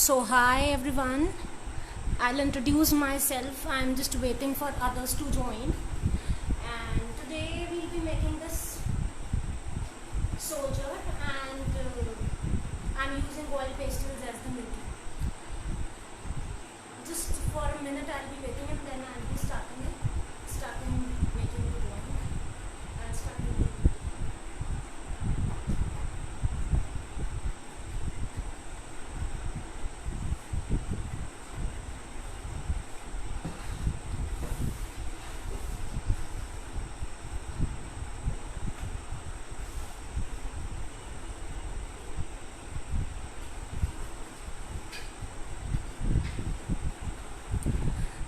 So hi everyone, I'll introduce myself. I'm just waiting for others to join. And today we'll be making this soldier, and I'm using oil pastels as the medium. Just for a minute I'll be waiting, and then I'll be starting making the drawing. I'll start with it.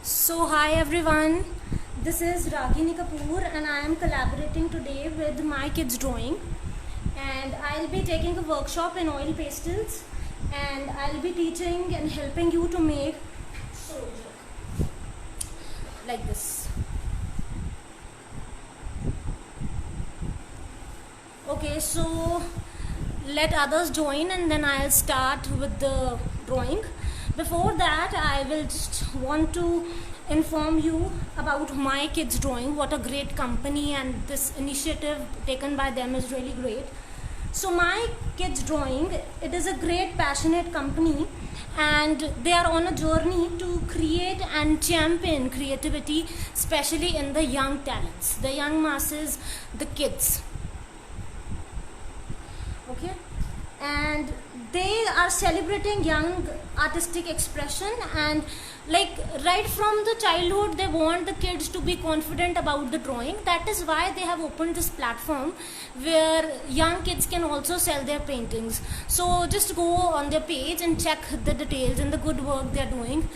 So hi everyone, this is Ragini Kapoor and I am collaborating today with My Kids Drawing, and I'll be taking a workshop in oil pastels, and I'll be teaching and helping you to make soldier like this. Okay, so let others join and then I'll start with the drawing. Before that, I will just want to inform you about My Kids Drawing. What a great company, and this initiative taken by them is really great. So My Kids Drawing, it is a great passionate company, and they are on a journey to create and champion creativity, especially in the young talents, the young masses, the kids. Okay, and they are celebrating young artistic expression, and like right from the childhood they want the kids to be confident about the drawing. That is why they have opened this platform where young kids can also sell their paintings. So just go on their page and check the details and the good work they are doing.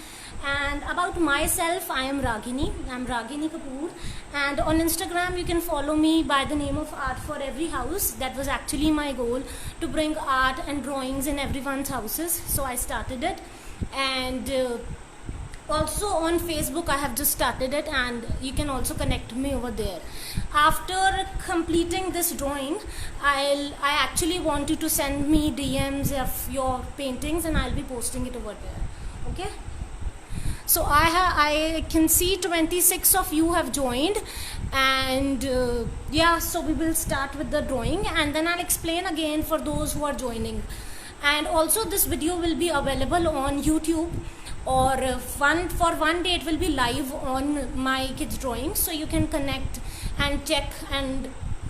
And about myself, I am Ragini Kapoor, and on Instagram you can follow me by the name of Art for Every House. That was actually my goal, to bring art and drawings in everyone's houses, so I started it. And also on Facebook I have just started it, and you can also connect me over there. After completing this drawing, I actually want you to send me DMs of your paintings, and I'll be posting it over there. Okay, so I can see 26 of you have joined, and yeah, so we will start with the drawing and then I'll explain again for those who are joining. And also this video will be available on YouTube, or for one day it will be live on My Kids Drawing, so you can connect and check and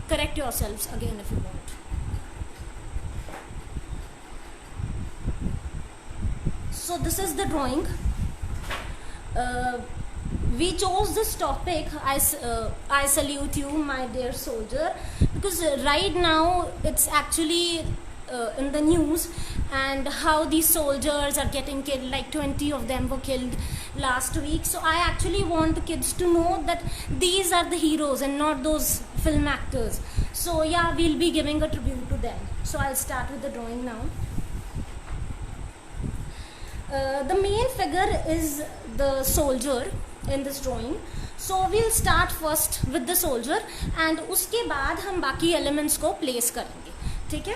correct yourselves again if you want. So this is the drawing. We chose this topic, I salute you my dear soldier, because right now it's actually in the news, and how these soldiers are getting killed, like 20 of them were killed last week. So I actually want the kids to know that these are the heroes and not those film actors. So yeah, we'll be giving a tribute to them. So I'll start with the drawing now. The main figure is the soldier in this drawing, so we'll start first with the soldier, and उसके बाद हम बाकी elements को place करेंगे, ठीक है?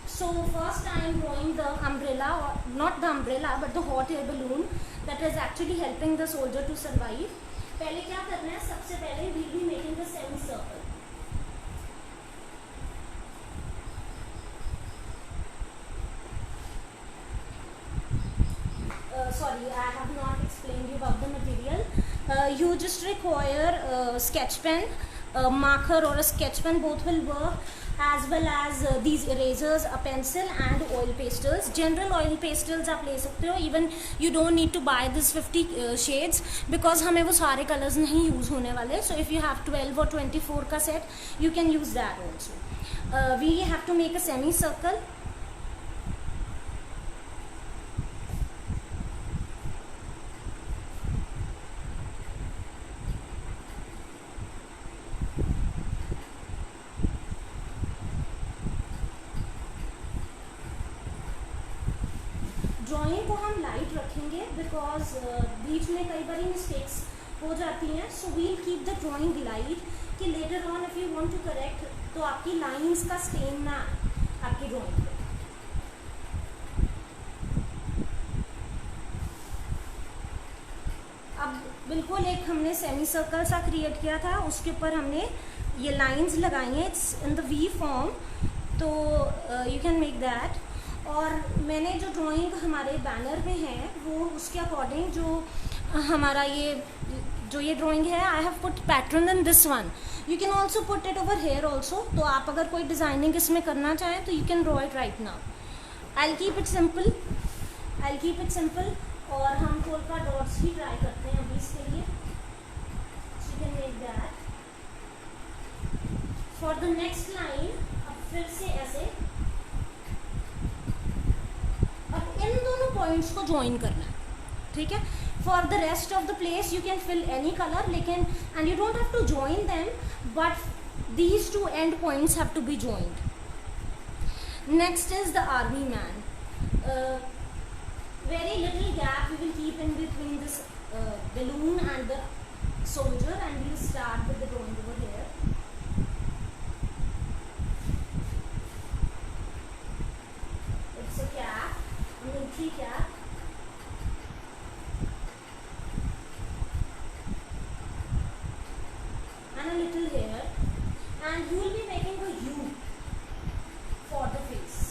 So first I am drawing the umbrella, or not the umbrella but the hot air balloon that is actually helping the soldier to survive. पहले क्या करना है? सबसे पहले we'll be making the semicircle. Sorry, I have not explained you about the material. You just require a sketch pen, a marker or a sketch pen, both will work, as well as these erasers, a pencil and oil pastels. General oil pastels आप ले सकते हो, even you don't need to buy this 50 shades, because हमें वो सारे colors नहीं use होने वाले. So if you have 12 or 24 का set, you can use that also. We have to make a semicircle. Drawing को हम लाइट रखेंगे, बिकॉज बीच में कई बार मिस्टेक्स हो जाती हैं. So we'll keep the drawing light, कि later on if you want to correct तो आपकी लाइंस का स्टेन ना आपकी ड्राइंग पे. बिल्कुल एक हमने सेमी सर्कल सा क्रिएट किया था, उसके ऊपर हमने ये लाइंस लगाई हैं, it's in the V form, तो यू कैन मेक दैट। और मैंने जो ड्राइंग हमारे बैनर में है वो उसके अकॉर्डिंग जो हमारा ये ड्राइंग है, I have put pattern in this one, you can also put it over here also. तो आप अगर कोई डिज़ाइनिंग इसमें करना चाहें तो you can draw it right now. I will keep it simple, और हम पोल्का डॉट्स ही ट्राई करते हैं अभी इसके लिए। You can make that for the next line. अब फिर से ऐसे, अब इन दोनों पॉइंट्स को ज्वाइन करना है, ठीक है। For the rest of the place you can fill any colour, लेकिन and you don't have to join them, but these two end points have to be joined. Next is the army man. Very little gap we will keep in between this balloon and the soldier, and we'll start with the drawing over here. It's a cap, a military cap. And a little hair. And you will be making a U for the face.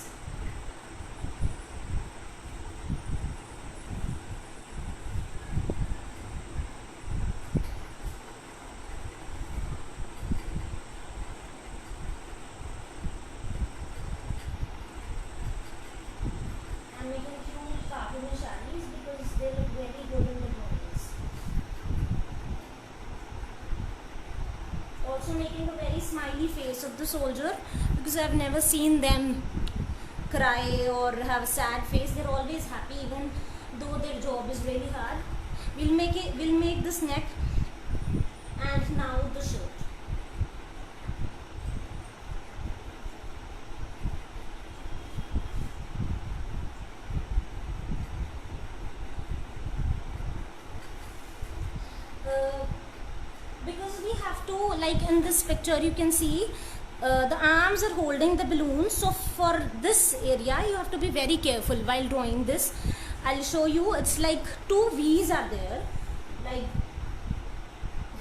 I'm making cute cartoonish eyes because they look very good in the drawings. Also making a very smiley face of the soldier, because I've never seen them cry or have a sad face. They're always happy even though their job is really hard. We'll make this neck, and now the shirt. Because we have to, like in this picture you can see the arms are holding the balloon, so for this area you have to be very careful while drawing this. I'll show you. It's like two V's are there, like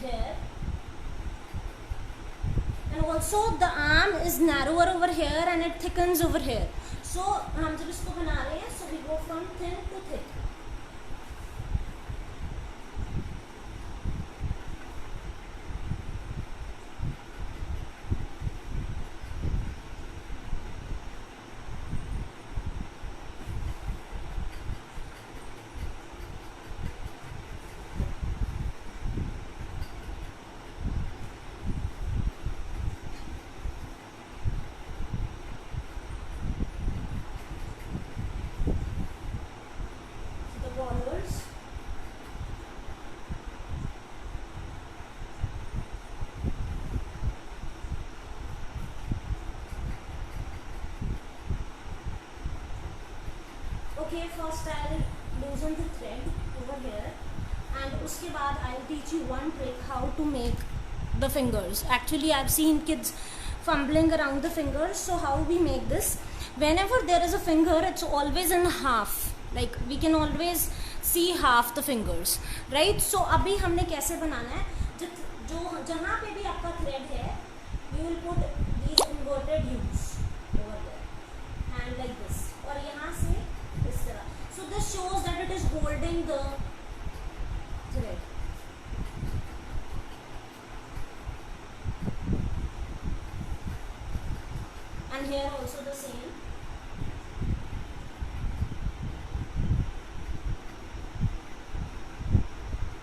here, and also the arm is narrower over here and it thickens over here. So हम जब इसको बना रहे हैं, so we go from thin to thick. Okay, first I'll loosen the thread over here, and उसके बाद I'll teach you one trick how to make the fingers. Actually I've seen kids fumbling around the fingers, so how we make this, whenever there is a finger it's always in half, like we can always see half the fingers, right? So अभी हमने कैसे बनाना है, जो जहाँ पे भी आपका thread है you will put these inverted U's over there, and like this, और यहाँ से इस तरह. So this shows that it is holding the thread. And here also the same.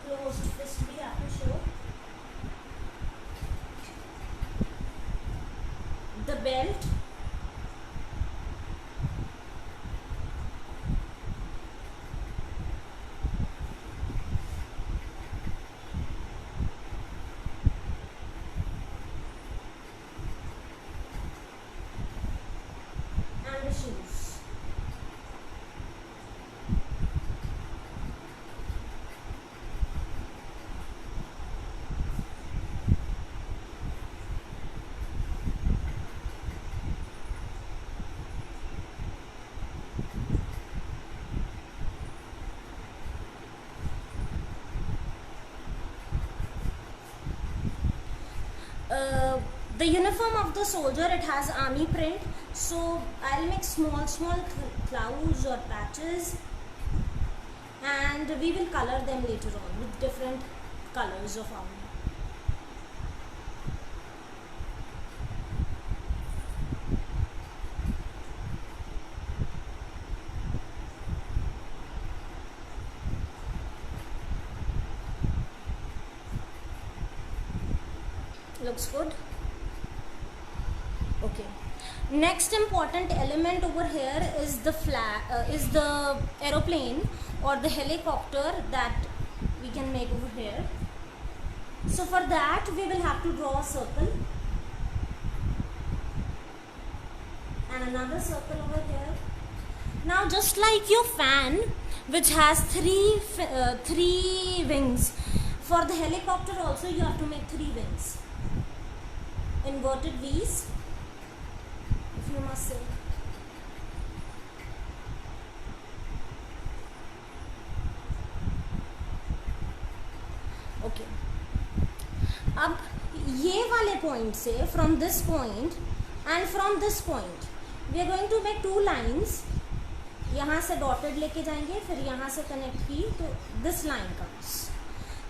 Closed fist we have to show. The belt. Shoes. uh, the uniform of the soldier, it has army print, so I'll make small clouds or patches, and we will color them later on with different colors of army. Looks good. Okay, next important element over here is the is the aeroplane or the helicopter that we can make over here. So for that we will have to draw a circle and another circle over here. Now just like your fan, which has three wings, for the helicopter also you have to make 3 wings, inverted V's, if you must say. Okay, अब ये वाले point से, from this point and from this point, we are going to make 2 lines. यहाँ से dotted लेके जाएंगे, फिर यहाँ से कनेक्ट की, तो this line comes.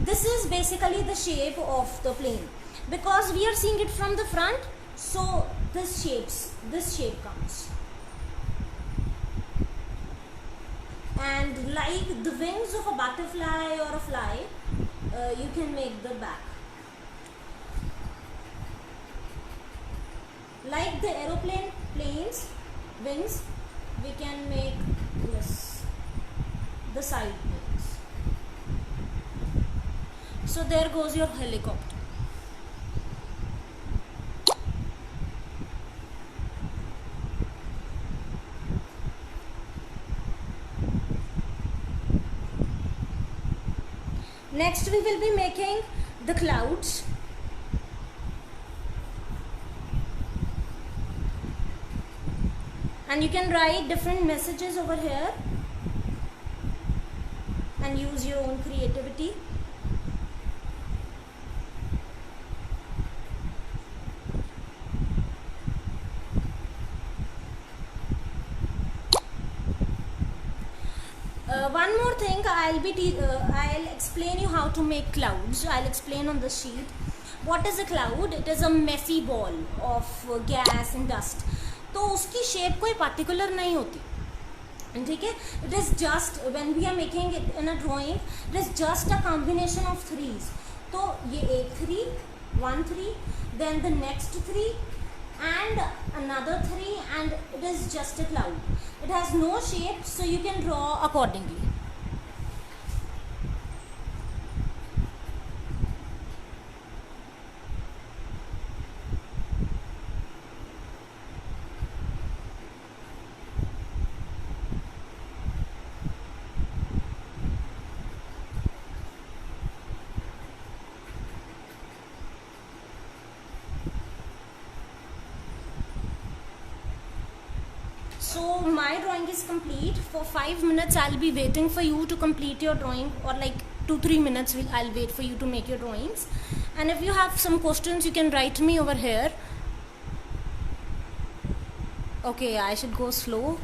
This is basically the shape of the plane, because we are seeing it from the front, so this shape comes. And like the wings of a butterfly or a fly, you can make the back. Like the aeroplane wings, we can make this, the side wings. So there goes your helicopter. Next we will be making the clouds. And you can write different messages over here and use your own creativity. One more thing, I'll explain you how to make clouds. I'll explain on the sheet. What is a cloud? It is a messy ball of gas and dust. तो उसकी shape कोई particular नहीं होती, ठीक है? It is just, when we are making it in a drawing, it is just a combination of 3s. तो ये एक 3, 1 3, then the next 3 and another 3, and it is just a cloud. It has no shape, so you can draw accordingly. So my drawing is complete. For 5 minutes I'll be waiting for you to complete your drawing, or like 2-3 minutes I'll wait for you to make your drawings. And if you have some questions, you can write me over here. Okay, I should go slow.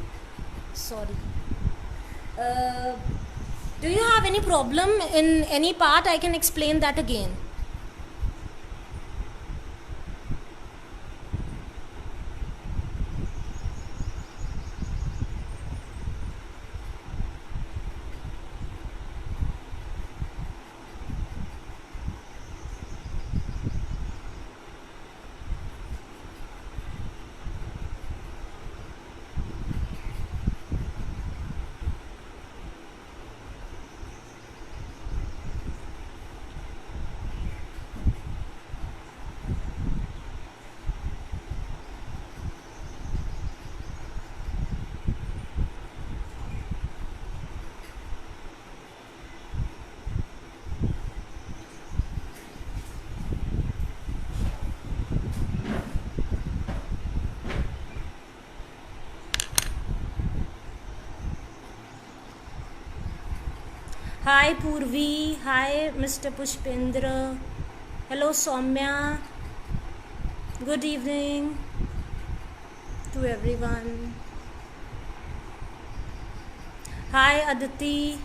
Sorry. Do you have any problem in any part? I can explain that again. Hi Purvi, hi Mr. Pushpendra, hello Soumya, Good evening to everyone. Hi Aditi.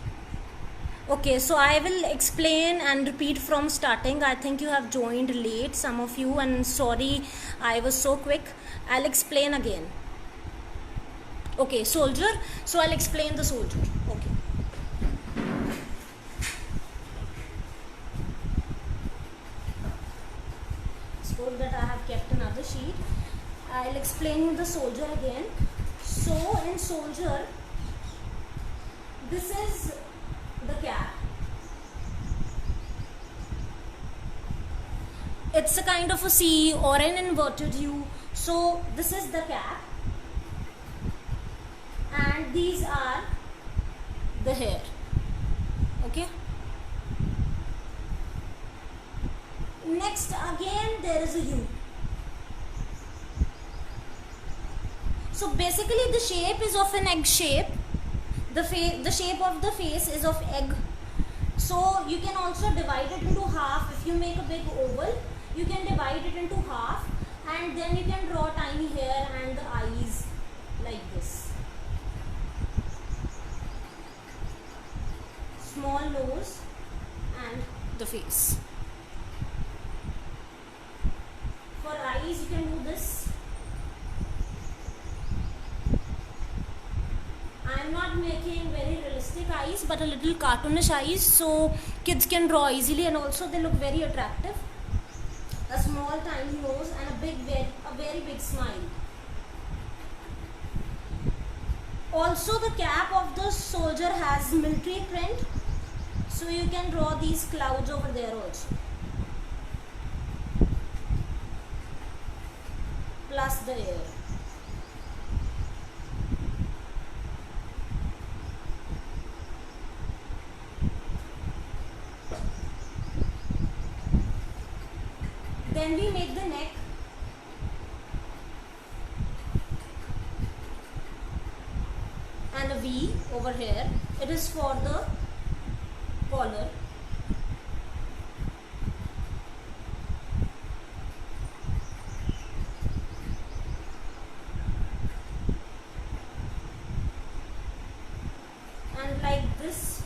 Okay, so I will explain and repeat from starting. I think you have joined late, some of you, and sorry I was so quick. I'll explain again. Okay, soldier. So I'll explain the soldier. Okay. Suppose that I have kept another sheet. I'll explain you the soldier again. So in soldier, this is the cap. It's a kind of a C or an inverted U. So this is the cap, and these are the hair. Okay. Next again there is a U. So basically the shape is of an egg shape. The shape of the face is of egg. So you can also divide it into half. If you make a big oval, you can divide it into half, and then you can draw tiny hair and the eyes like this. Small nose and the face. For eyes you can do this. I am not making very realistic eyes but a little cartoonish eyes, so kids can draw easily, and also they look very attractive. A small tiny nose and a very big smile. Also the cap of the soldier has military print, so you can draw these clouds over there also. Plus the air. Then we make the neck. And a V over here. It is for the collar. And like this,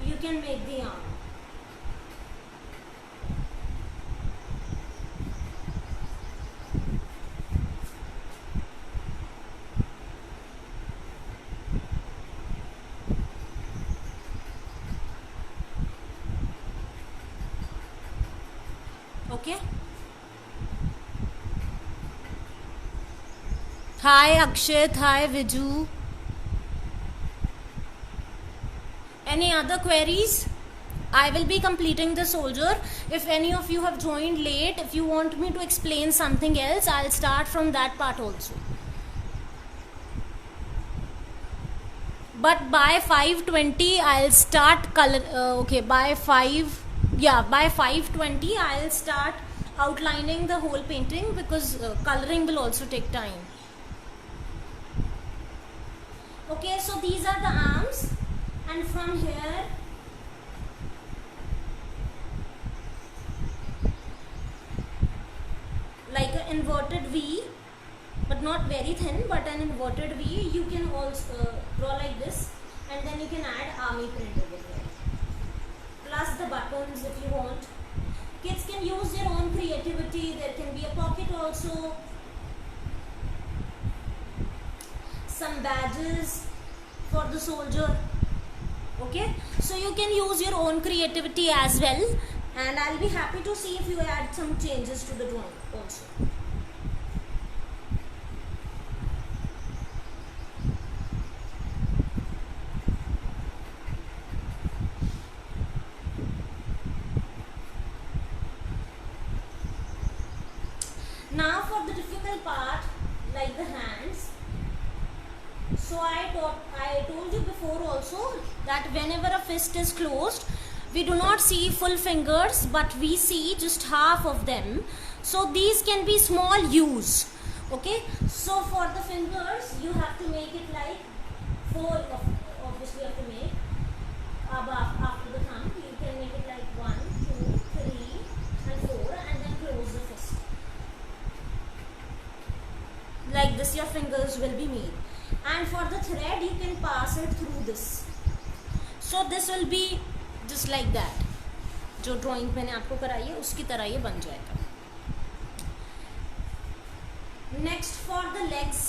you can make the arm. Okay. Hi Akshit, hi Viju. Any other queries? I will be completing the soldier. If any of you have joined late, if you want me to explain something else, I'll start from that part also. But by 5:20 I'll start color. Okay, by 5:20 I'll start outlining the whole painting, because coloring will also take time. Okay, so these are the arms, and from here like an inverted V, but not very thin, but an inverted V. You can also draw like this, and then you can add army print over there, plus the buttons if you want. Kids can use their own creativity. There can be a pocket also, some badges for the soldier. Okay, so you can use your own creativity as well, and I'll be happy to see if you add some changes to the drawing also. Now for the difficult part, like the hands. So I told you before also that whenever a fist is closed, we do not see full fingers, but we see just half of them. So these can be small U's. Okay, so for the fingers you have to make it like 4, obviously you have to make after the thumb. You can make it like 1, your fingers will be made. And for the thread you can pass it through this. So this will be just like that. जो drawing मैंने आपको कराई है उसकी तरह ये बन जाएगा. Next, for the legs,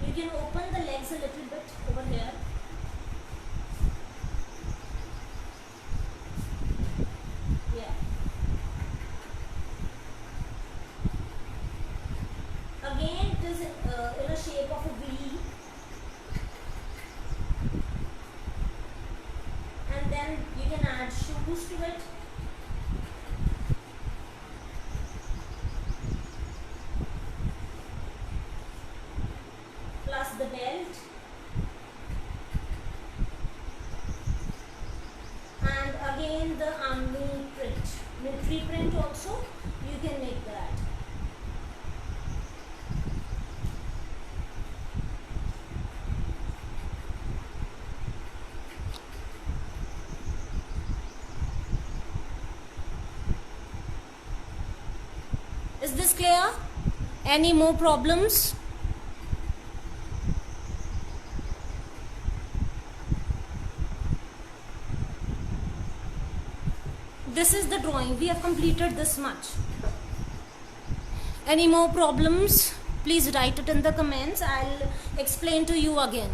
you can open the legs a little bit over here. Yeah. Again, it is in a shape of a V. And then you can add shoes to it. Plus the belt. And again the army print. Military print also you can make that. Is this clear? Any more problems? This is the drawing. We have completed this much. Any more problems? Please write it in the comments. I'll explain to you again.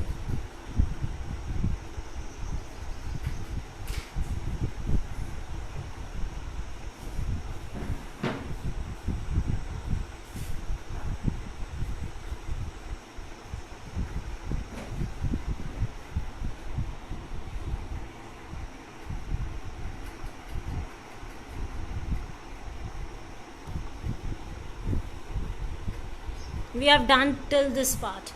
We have done till this part.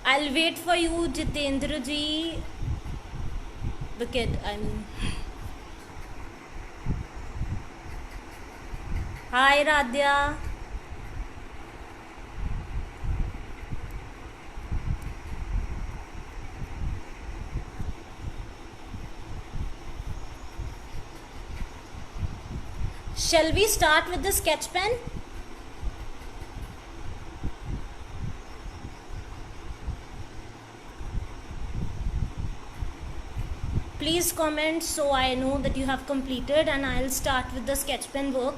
I'll wait for you, Jitendra ji. The kid, I mean. Hi, Radhya. Shall we start with the sketch pen? Please comment so I know that you have completed, and I'll start with the sketch pen work.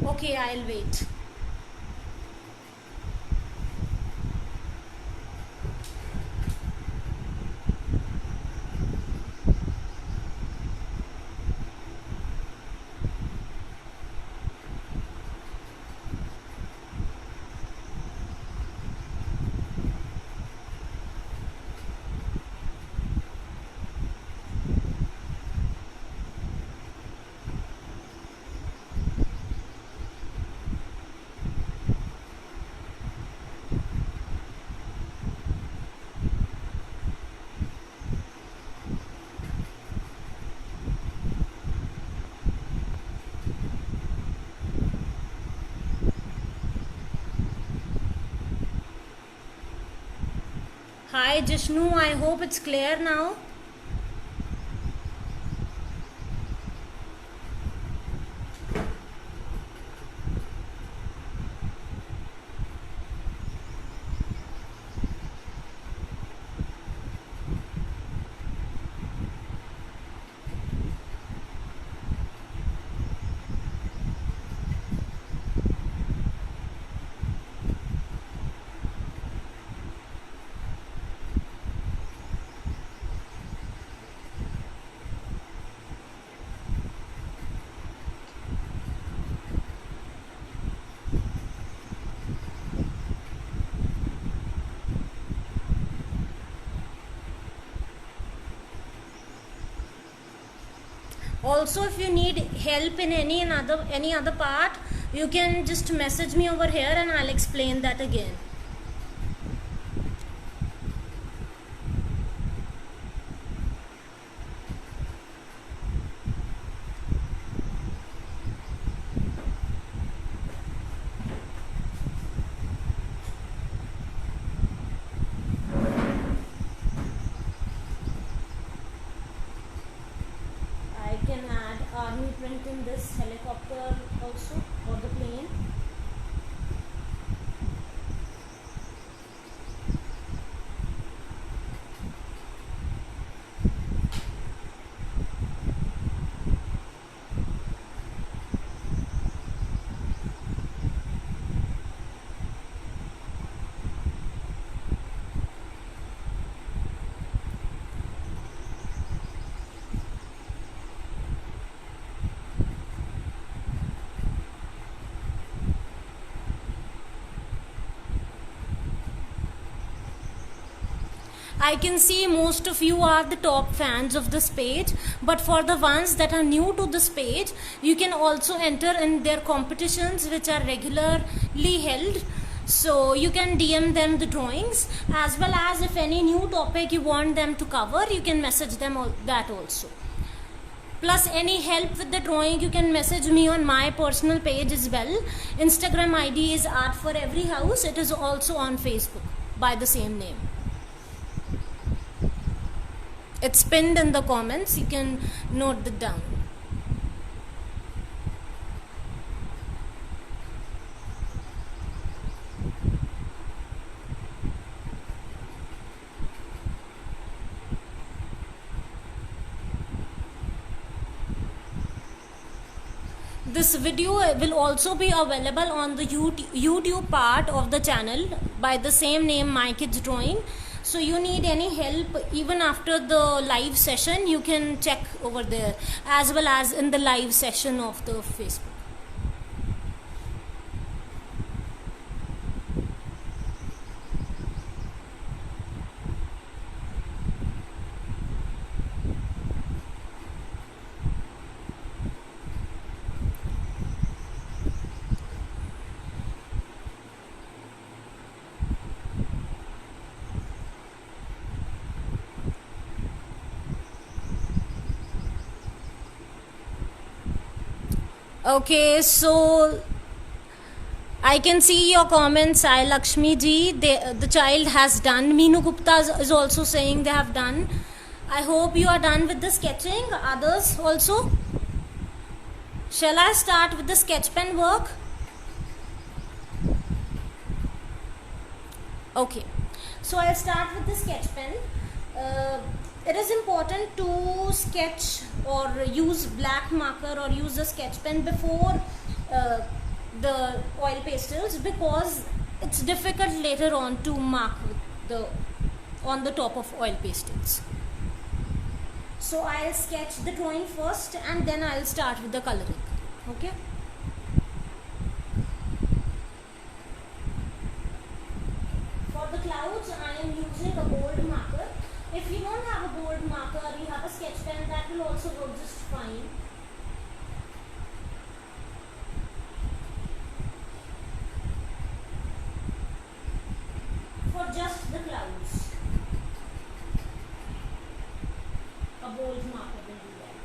Okay, I'll wait. Hi Jishnu, I hope it's clear now. also if you need help in any other part, you can just message me over here and I'll explain that again. I can add army print in this helicopter also, or the plane. I can see most of you are the top fans of this page, but for the ones that are new to this page, you can also enter in their competitions which are regularly held. So you can DM them the drawings, as well as if any new topic you want them to cover, you can message them that also. Plus any help with the drawing, you can message me on my personal page as well. Instagram ID is Art for Every House. It is also on Facebook by the same name. It's pinned in the comments, you can note it down. This video will also be available on the YouTube part of the channel by the same name, My Kids Drawing. So you need any help even after the live session, you can check over there, as well as in the live session of the Facebook. Okay, so I can see your comments. Sai Lakshmi ji, the child has done. Meenu Gupta is also saying they have done. I hope you are done with the sketching. Others also. Shall I start with the sketch pen work? Okay, so I'll start with the sketch pen. It is important to sketch or use black marker or use a sketch pen before the oil pastels, because it's difficult later on to mark on the top of oil pastels. So I'll sketch the drawing first and then I'll start with the coloring. Okay. For the clouds, I am using a bold marker. If you don't have a bold marker, you have a sketch pen, that will also work just fine. For just the clouds, a bold marker will do that.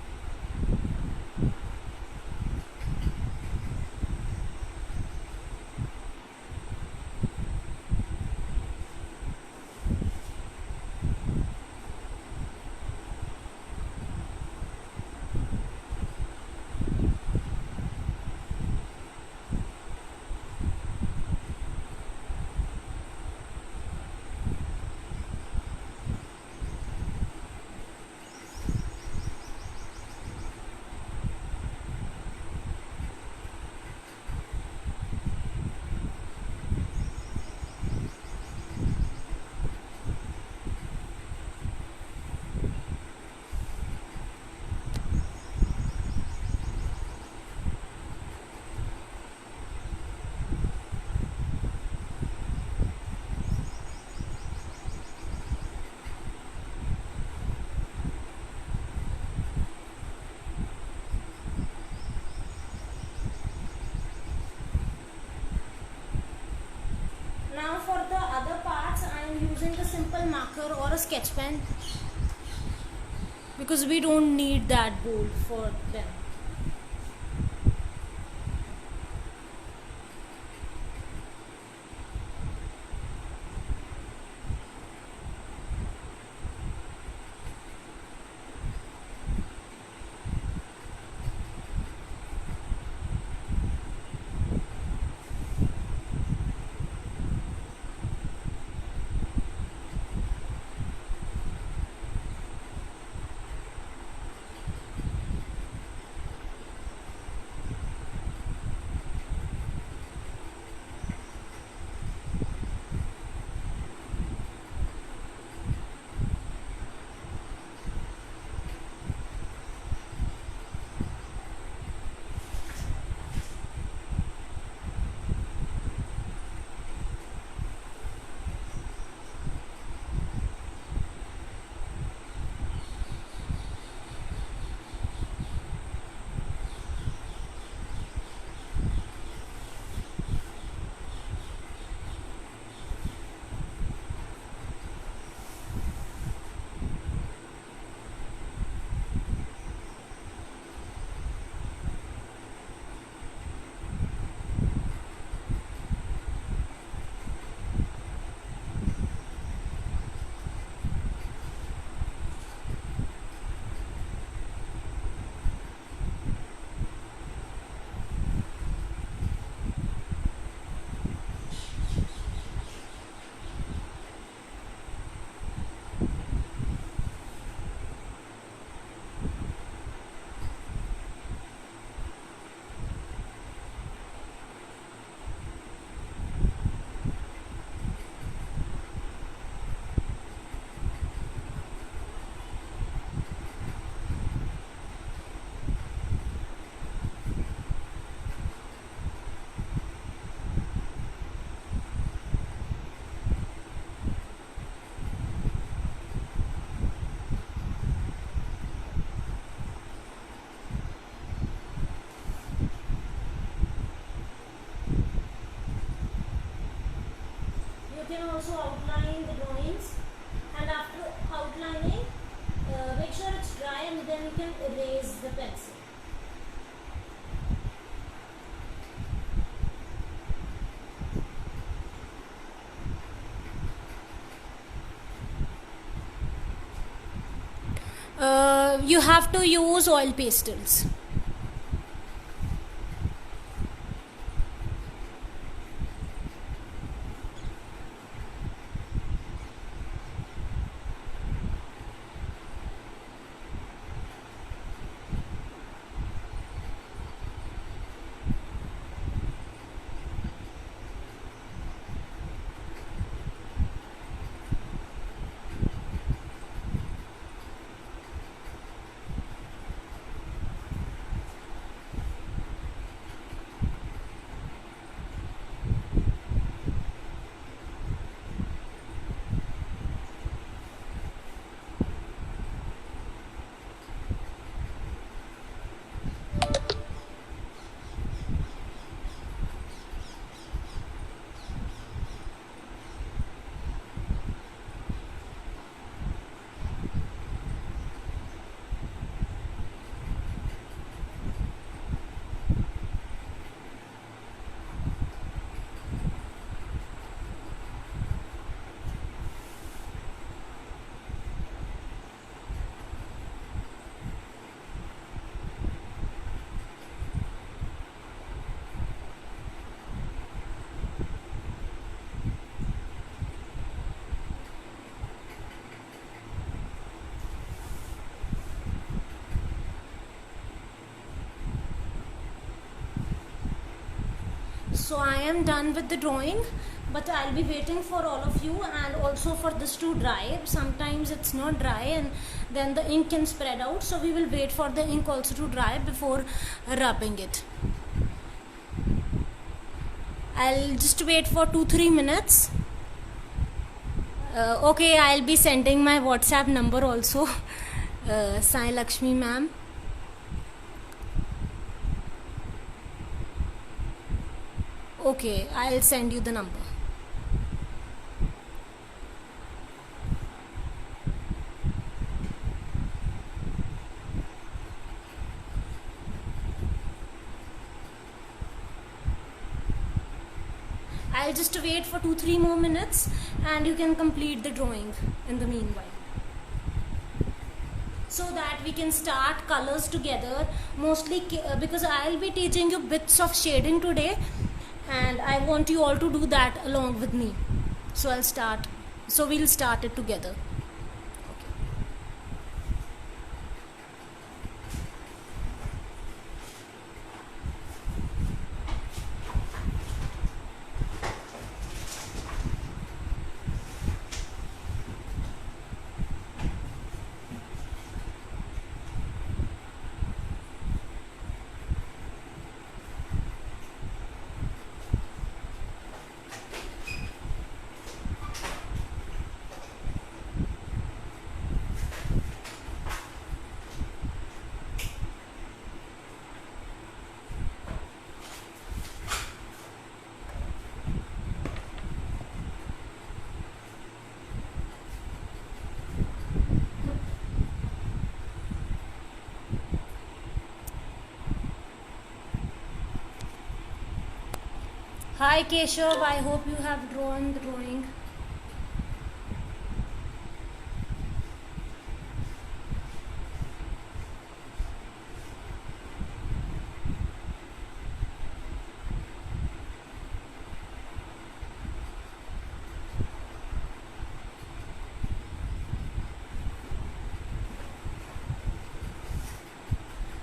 simple marker or a sketch pen, because we don't need that bold for them. You can also outline the drawings, and after outlining, make sure it's dry, and then you can erase the pencil. You have to use oil pastels. So I am done with the drawing, but I'll be waiting for all of you, and also for this to dry. Sometimes it's not dry and then the ink can spread out, so we will wait for the ink also to dry before rubbing it. I'll just wait for 2-3 minutes. Okay, I'll be sending my WhatsApp number also. Sai Lakshmi ma'am. Okay, I'll send you the number. I'll just wait for 2-3 more minutes and you can complete the drawing in the meanwhile, so that we can start colors together, mostly because I'll be teaching you bits of shading today and I want you all to do that along with me. So we'll start it together. Hi Keshav, I hope you have drawn the drawing.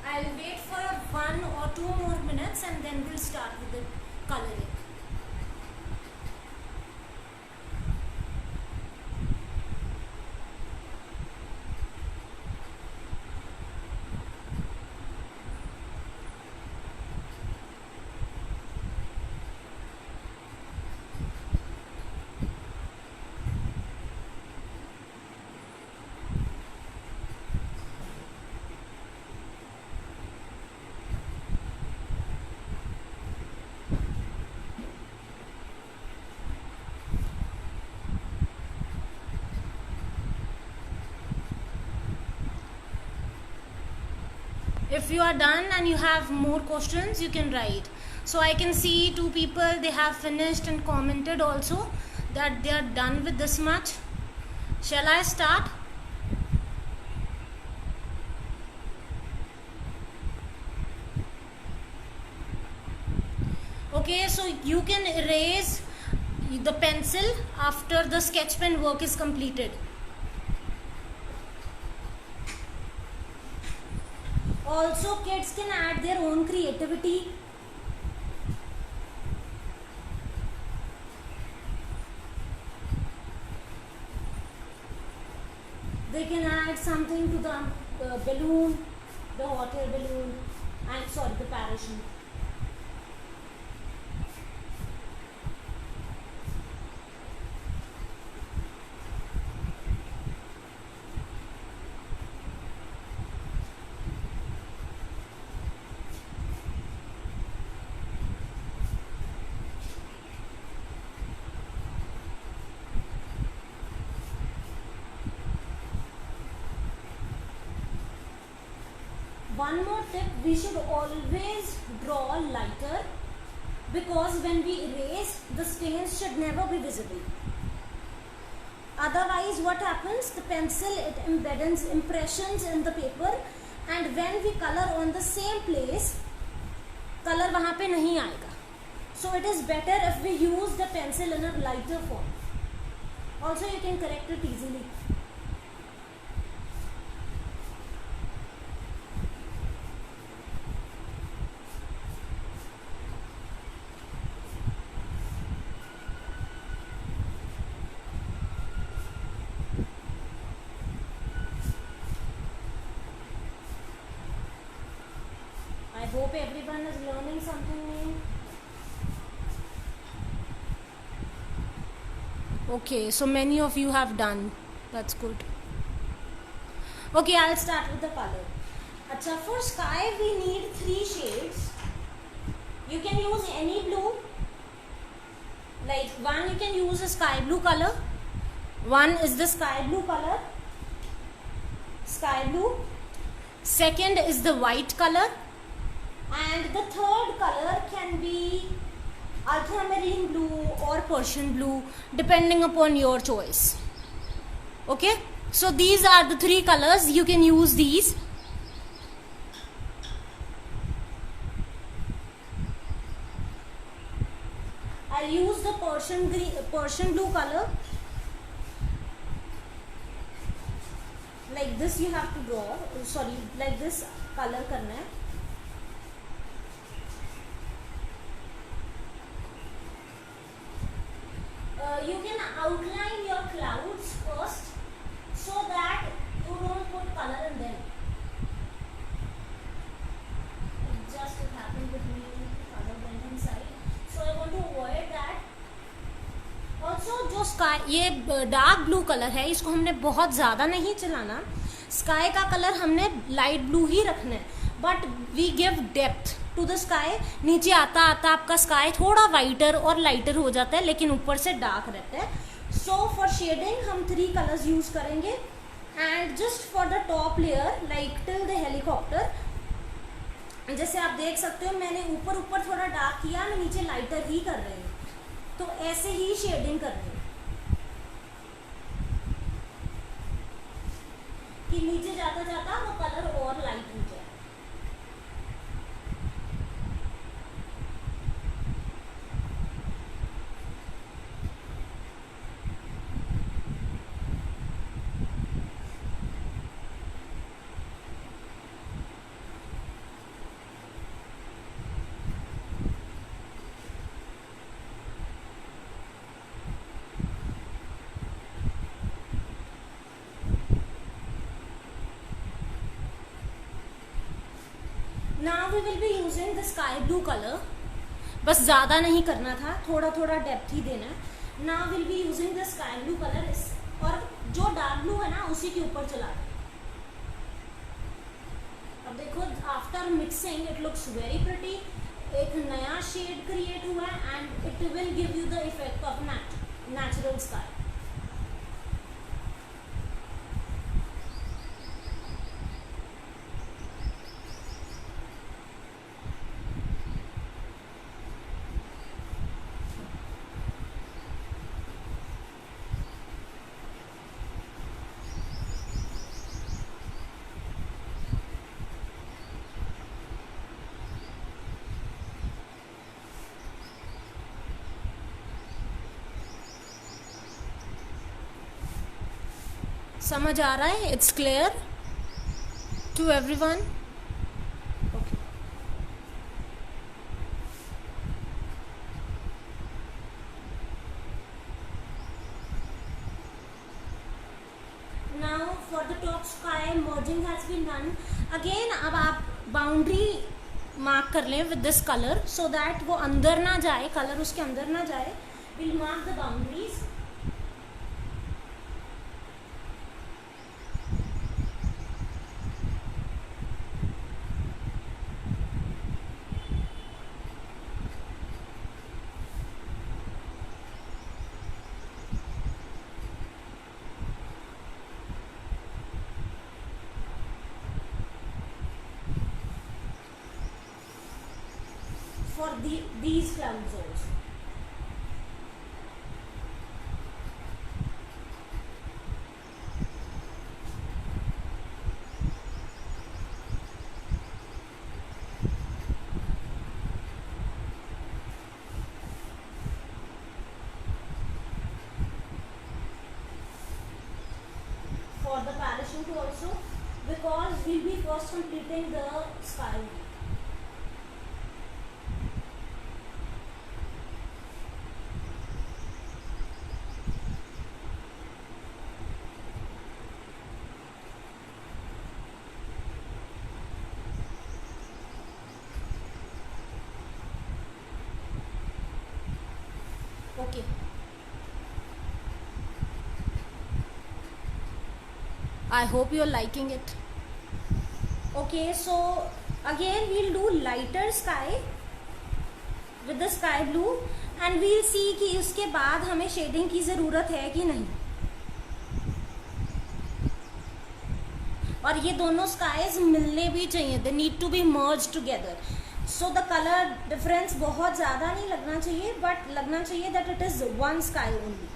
I'll wait for 1 or 2 more minutes and then we'll start with the coloring. If you are done and you have more questions, you can write. So I can see 2 people, they have finished and commented also that they are done with this much. Shall I start? Okay, so you can erase the pencil after the sketch pen work is completed. Also, kids can add their own creativity. They can add something to the balloon, the hot air balloon, and the parachute. One more tip, we should always draw lighter, because when we erase, the stains should never be visible. Otherwise what happens, the pencil, it embeds impressions in the paper, and when we color on the same place, color वहाँ पे नहीं आएगा. So it is better if we use the pencil in a lighter form. Also you can correct it easily. I hope everyone is learning something new. Okay, so many of you have done. That's good. Okay, I'll start with the color. Acha, for sky we need 3 shades. You can use any blue. Like one, you can use a sky blue color. One is the sky blue color. Sky blue. Second is the white color. And the third color can be ultramarine blue or Persian blue, depending upon your choice. Okay, so these are the three colors. You can use these. I'll use the Persian blue color. Like this you have to draw, sorry, like this color करना है. You can outline your clouds first so that you don't put color in them. It happened with me, color went inside, so I want to avoid that. Also जो sky, ये dark blue colour है, इसको हमने बहुत ज़्यादा नहीं चलाना. Sky का कलर हमने लाइट ब्लू ही रखना है, but we give depth to the sky. नीचे आता आता आपका स्काई थोड़ा वाइटर और लाइटर हो जाता है, लेकिन ऊपर से डार्क रहता है. सो फॉर शेडिंग हम 3 कलर्स यूज करेंगे. And just for the top layer, like till the helicopter, जैसे आप देख सकते हो मैंने ऊपर ऊपर थोड़ा डार्क किया, मैं नीचे लाइटर ही कर रही हूँ. तो ऐसे ही शेडिंग करनी है कि नीचे जाता जाता वो कलर और लाइट हो जाए. Now we will be using the sky blue color. बस ज़्यादा नहीं करना था, थोड़ा थोड़ा डेप्थ ही देना है. Now we'll be using the sky blue color, और जो डार्क ब्लू है ना उसी के ऊपर चला. अब देखो, after mixing it looks very pretty. एक नया शेड क्रिएट हुआ है and it will give you the effect of natural sky. समझ आ रहा है? It's clear to everyone? Okay. Now for the top sky merging has been done. Again अब आप बाउंड्री मार्क कर लें with this colour so that वो अंदर ना जाए, कलर उसके अंदर ना जाए. Will mark the boundaries. For these clouds also. For the parachute also, because we'll be first completing the sky. Okay. I hope you're liking it. Okay, so again we'll do lighter sky with the sky blue and we'll see कि उसके बाद हमें shading की ज़रूरत है कि नहीं. और ये दोनों स्काइज मिलने भी चाहिए, they need to be merge together. So the colour difference बहुत ज़्यादा नहीं लगना चाहिए, बट लगना चाहिए that it is one sky only.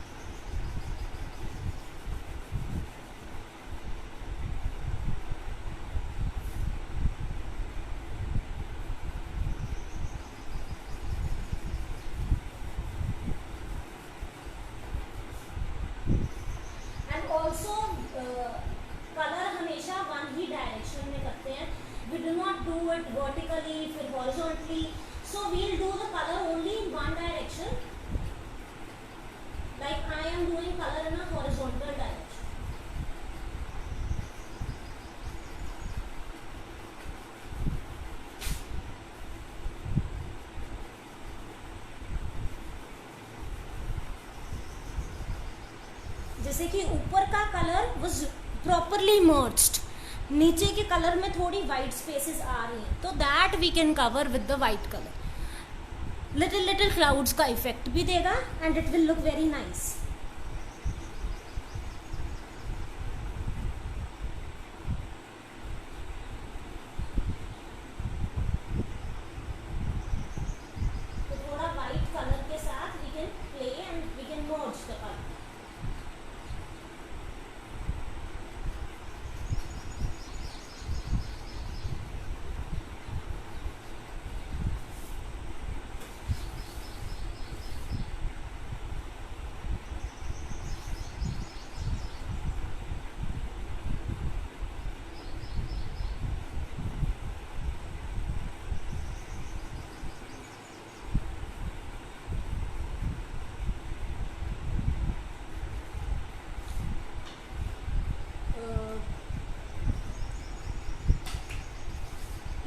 And also colour हमेशा वन ही डायरेक्शन में करते हैं. We do not do it vertically, फिर horizontally. So we'll do the color only in one direction. Like I am doing color in a horizontal direction. जैसे कि ऊपर का कलर was properly merged. नीचे के कलर में थोड़ी वाइट स्पेसेस आ रही हैं, तो that we can cover with the white colour. Little little clouds का इफेक्ट भी देगा and it will look very nice. तो थोड़ा वाइट कलर के साथ we can play and we can merge the colour.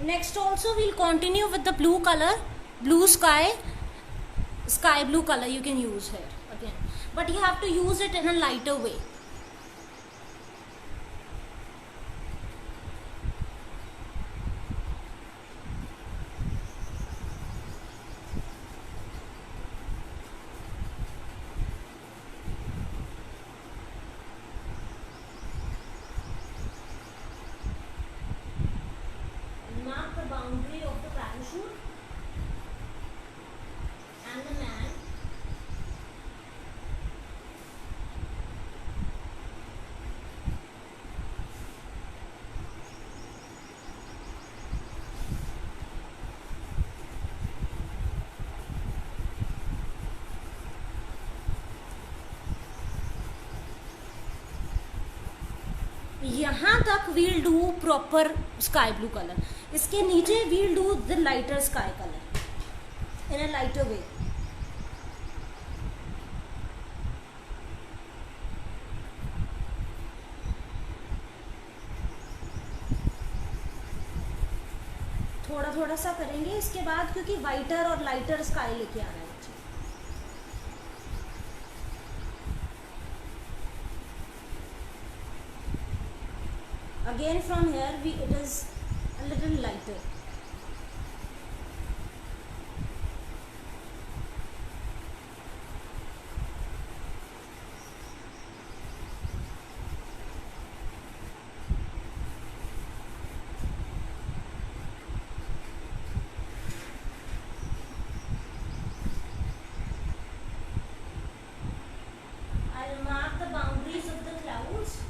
Next also we'll continue with the blue color, blue sky blue color you can use here again, but you have to use it in a lighter way. Mark the boundary of the parachute and the man. यहाँ तक we'll do proper sky blue colour. इसके नीचे we'll do the lighter sky colour in a lighter way. थोड़ा थोड़ा सा करेंगे इसके बाद, क्योंकि वाइटर और लाइटर स्काई लेके आ रहा है. Again from here it is a little lighter. I'll mark the boundaries of the clouds.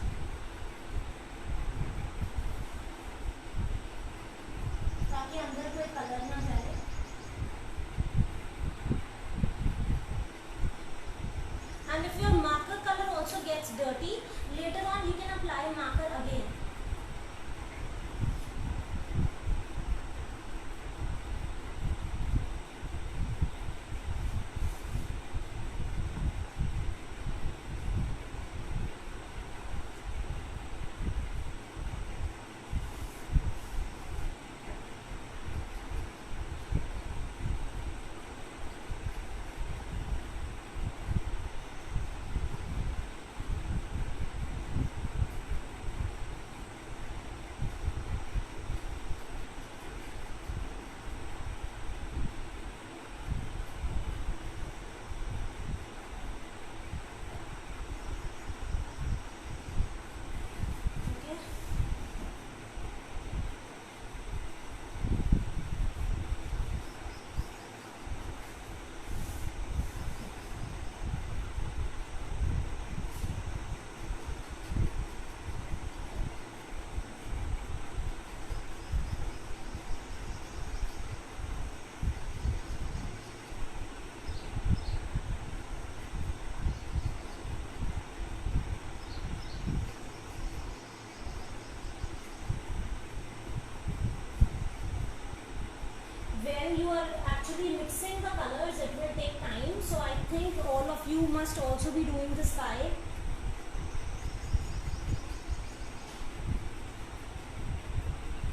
you must also be doing the sky.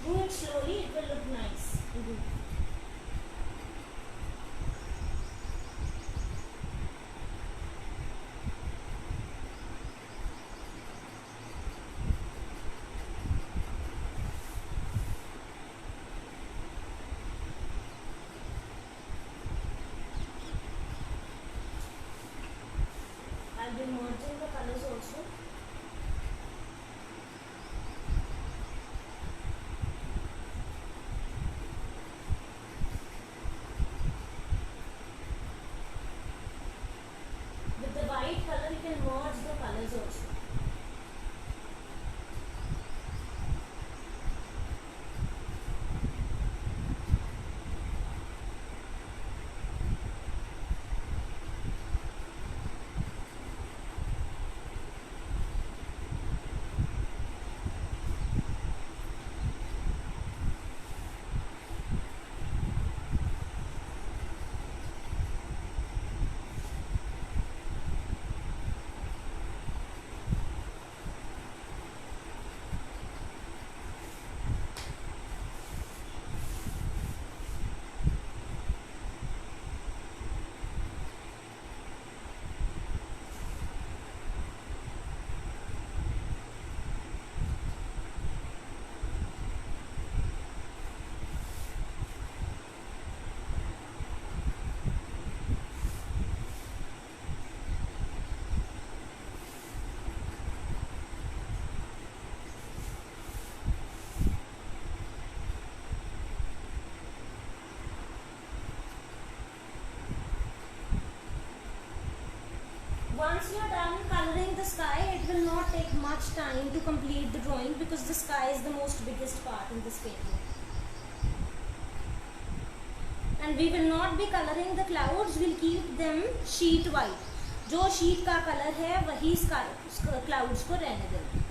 Do it slowly, it will look nice. I'll be merging the colors also. With the white color, you can merge the colors also. Once you are done coloring the sky, it will not take much time to complete the drawing because the sky is the most biggest part in this painting. And we will not be coloring the clouds, we'll keep them sheet white. जो sheet का color है वही clouds को रहने देना.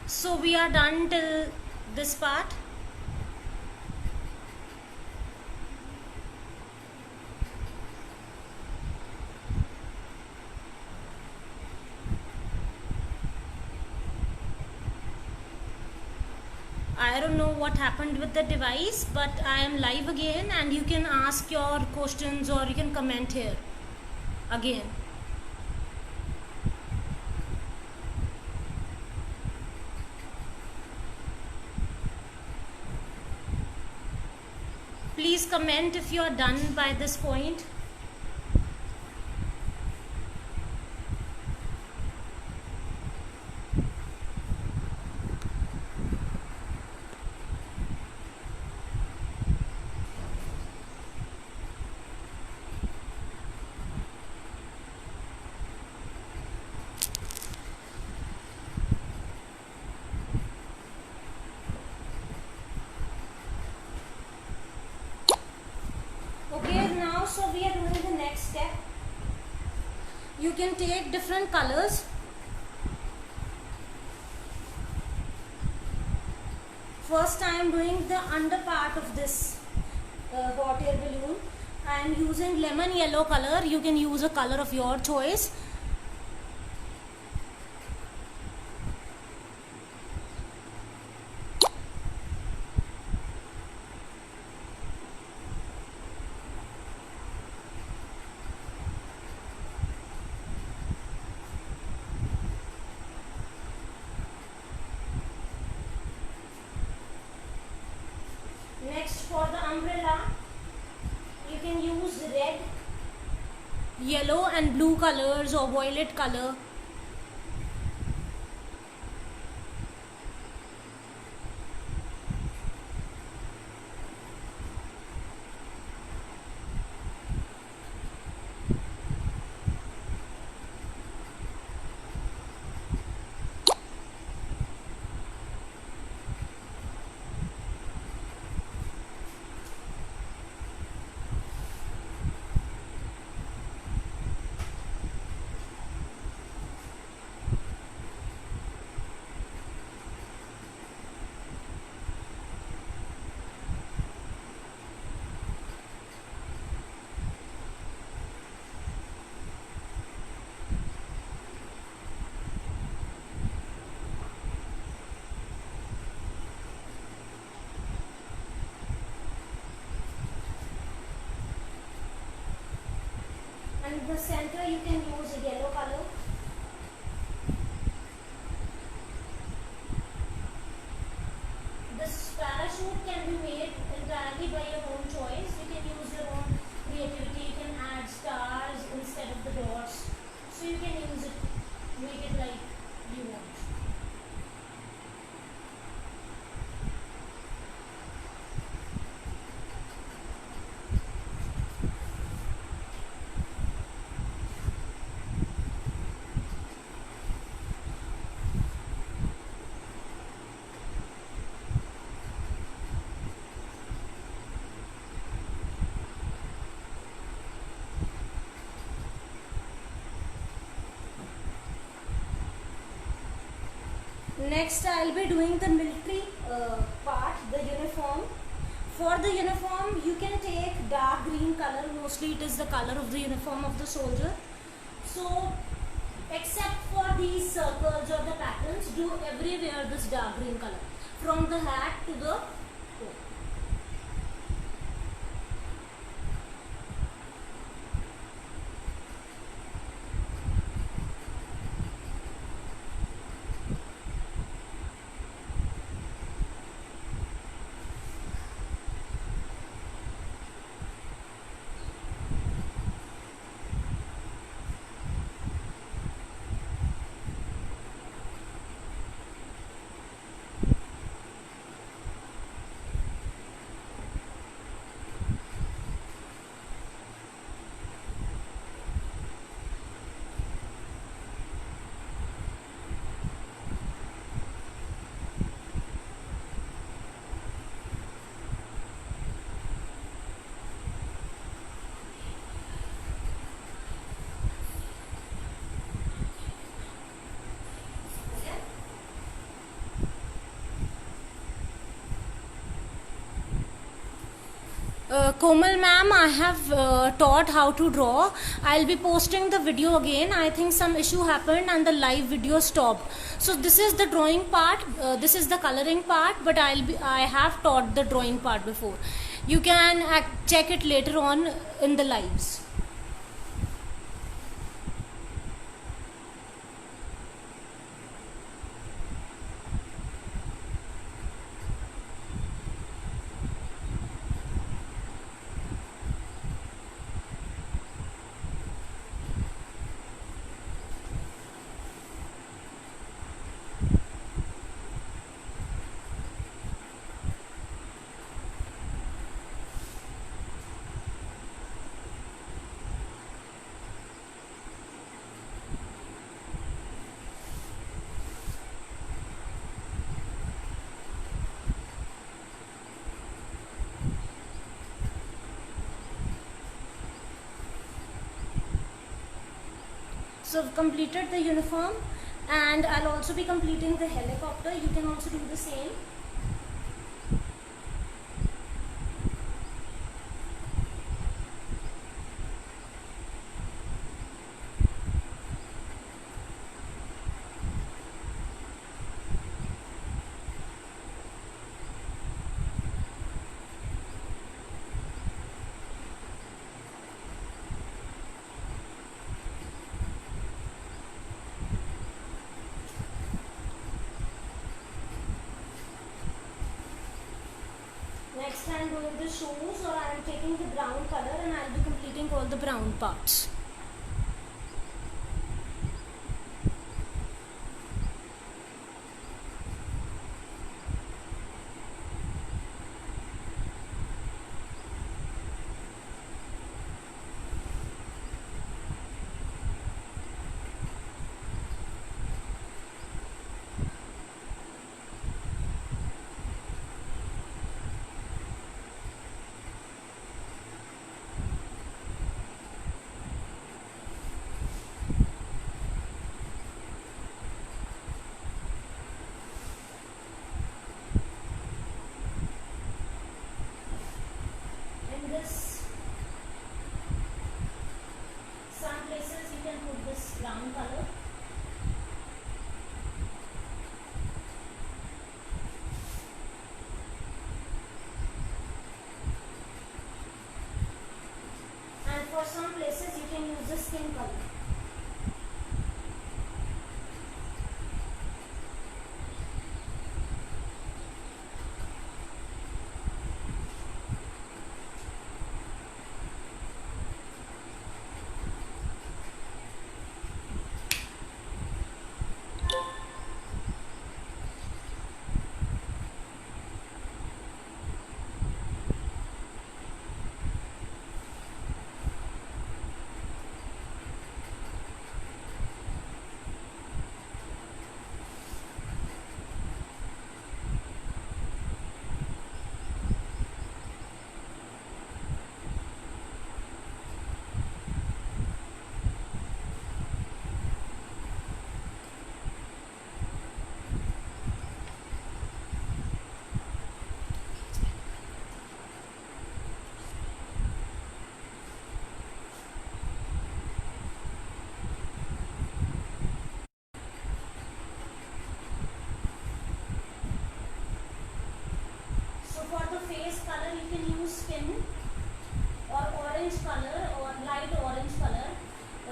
So we are done till this part. I don't know what happened with the device, but I am live again and you can ask your questions or you can comment here again. Please comment if you are done by this point. So we are doing the next step. You can take different colors. First I am doing the under part of this hot air balloon. I I'm using lemon yellow color. You can use a color of your choice. Next, for the umbrella, you can use red, yellow and blue colors or violet color. And the center, you can use a yellow color. This parachute can be made entirely by your own choice. You can use your own creativity. You can add stars instead of the dots. So you can use it, make it like you want. Next, I'll be doing the military part, the uniform. For the uniform, you can take dark green color. Mostly it is the color of the uniform of the soldier. So, except for these circles or the patterns, do everywhere this dark green color. From the hat to the coat. Komal ma'am, I have taught how to draw. I'll be posting the video again. I think some issue happened and the live video stopped. So this is the drawing part. This is the coloring part. But I have taught the drawing part before. You can check it later on in the lives. So I've completed the uniform, and I'll also be completing the helicopter. You can also do the same. am doing the shoes, or I am taking the brown color and I will be completing all the brown parts. In this, some places you can put this brown color. And for some places you can use the skin color. So for the face color you can use skin or orange color or light orange color.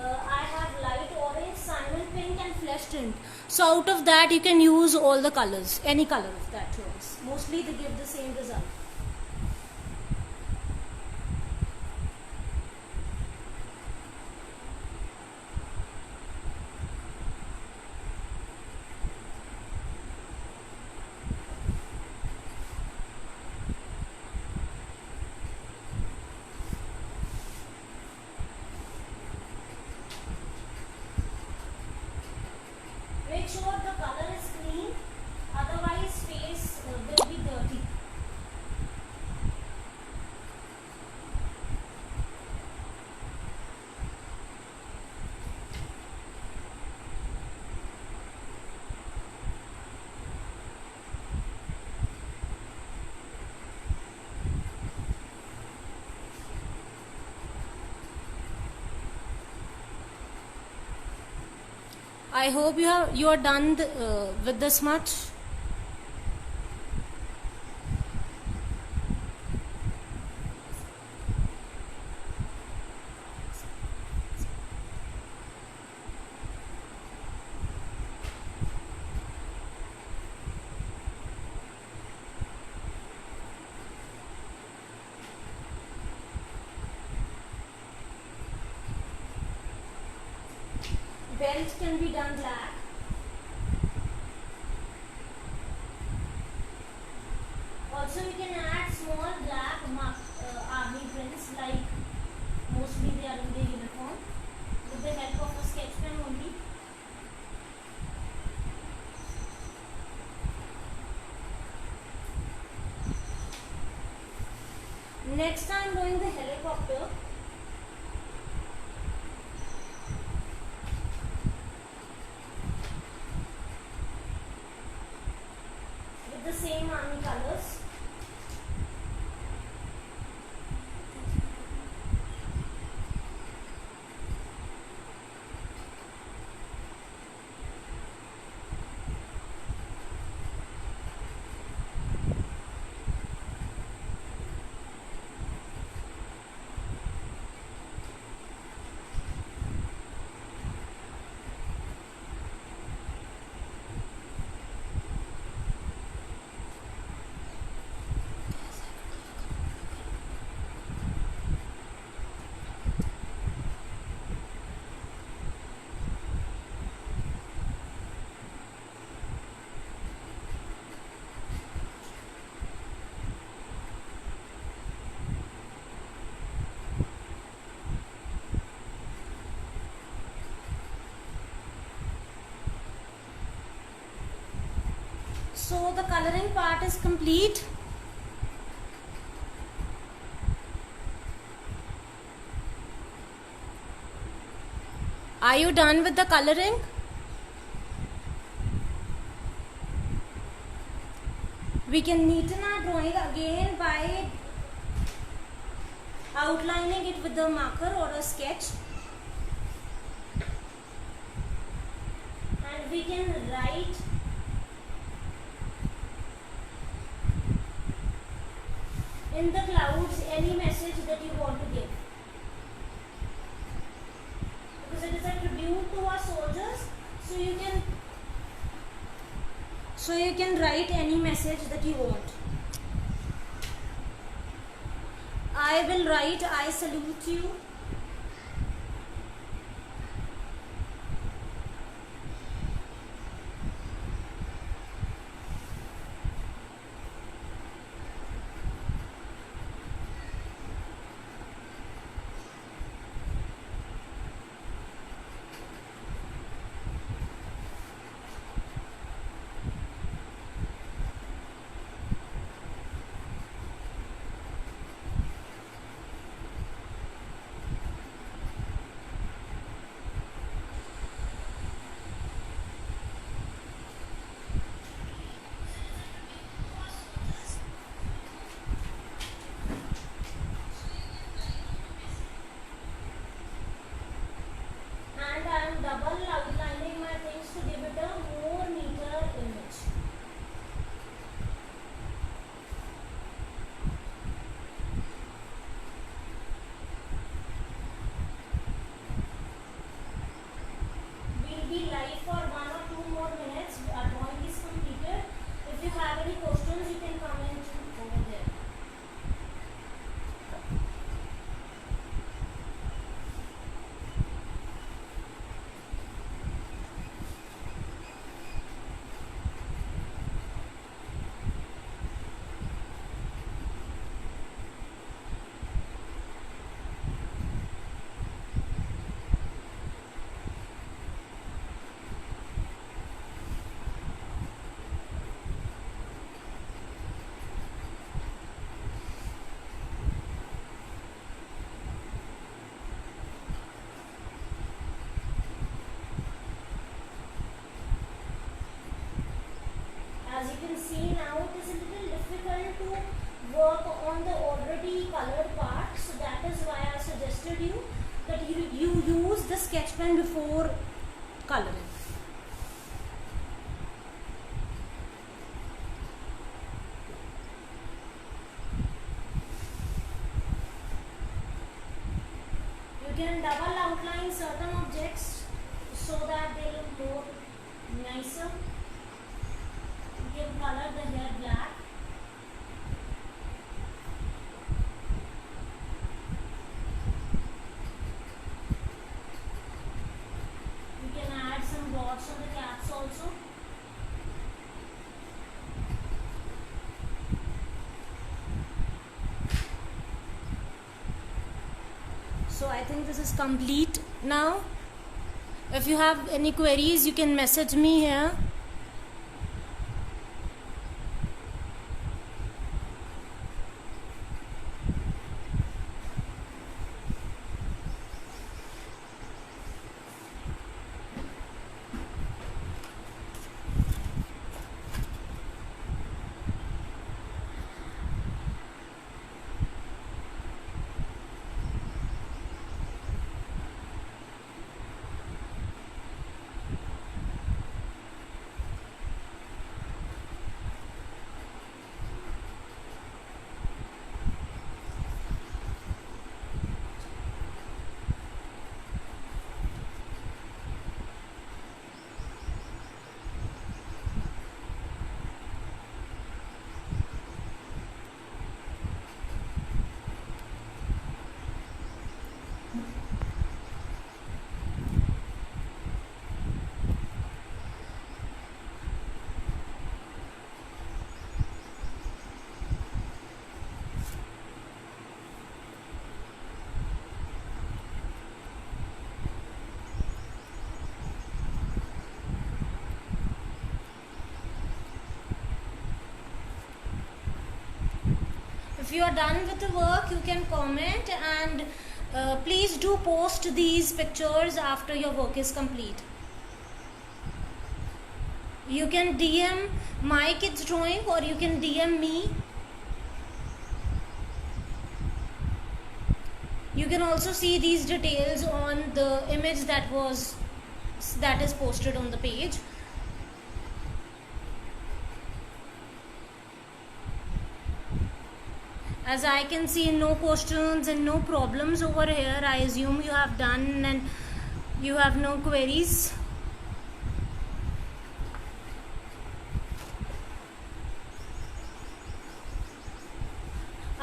I have light orange, salmon pink and flesh tint. So out of that you can use all the colors, any color of that choice. Mostly they give the same result. Make sure the color is clean, otherwise face will be dirty. I hope you are done with this much. Belt can be done black. Also you can add small black army prints, like mostly they are in the uniform, with the help of a sketch pen only. Next I am doing the helicopter. With the same army colors. the coloring part is complete. Are you done with the coloring? We can neaten our drawing again by outlining it with a marker or a sketch, and we can write in the clouds any message that you want to give, because it is a tribute to our soldiers, so you can write any message that you want. I will write, I salute you. And I am double outlining my things to give it a more neater image. We'll be live for 1 or 2 more minutes. Our drawing is completed. If you have any questions, you can comment over there. As you can see now, it is a little difficult to work on the already colored part, so that is why I suggested you that you use the sketch pen before coloring. You can double outline certain objects so that they look more nicer. You can color the hair black. You can add some dots on the caps also. So I think this is complete now. If you have any queries, you can message me here. you are done with the work, you can comment, and please do post these pictures after your work is complete. You can DM My Kids Drawing or you can DM me. You can also see these details on the image that is posted on the page. As I can see, no questions and no problems over here. I assume you have done and you have no queries.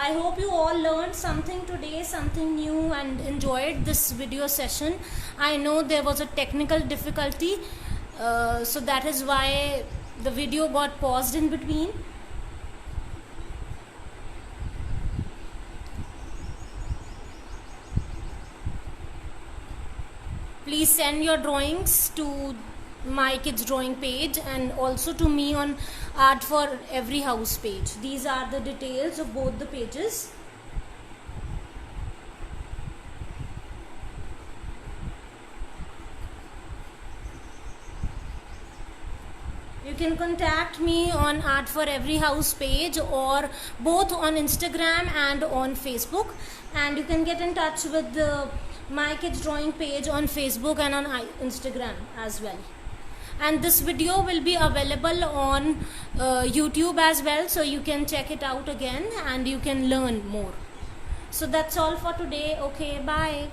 I hope you all learned something today, something new, and enjoyed this video session. I know there was a technical difficulty, so that is why the video got paused in between. Please send your drawings to My Kids Drawing page and also to me on Art for Every House page. These are the details of both the pages. You can contact me on Art for Every House page or both on Instagram and on Facebook, and you can get in touch with the My Kids Drawing page on Facebook and on Instagram as well. And this video will be available on YouTube as well, so you can check it out again and you can learn more. So that's all for today. Okay, bye.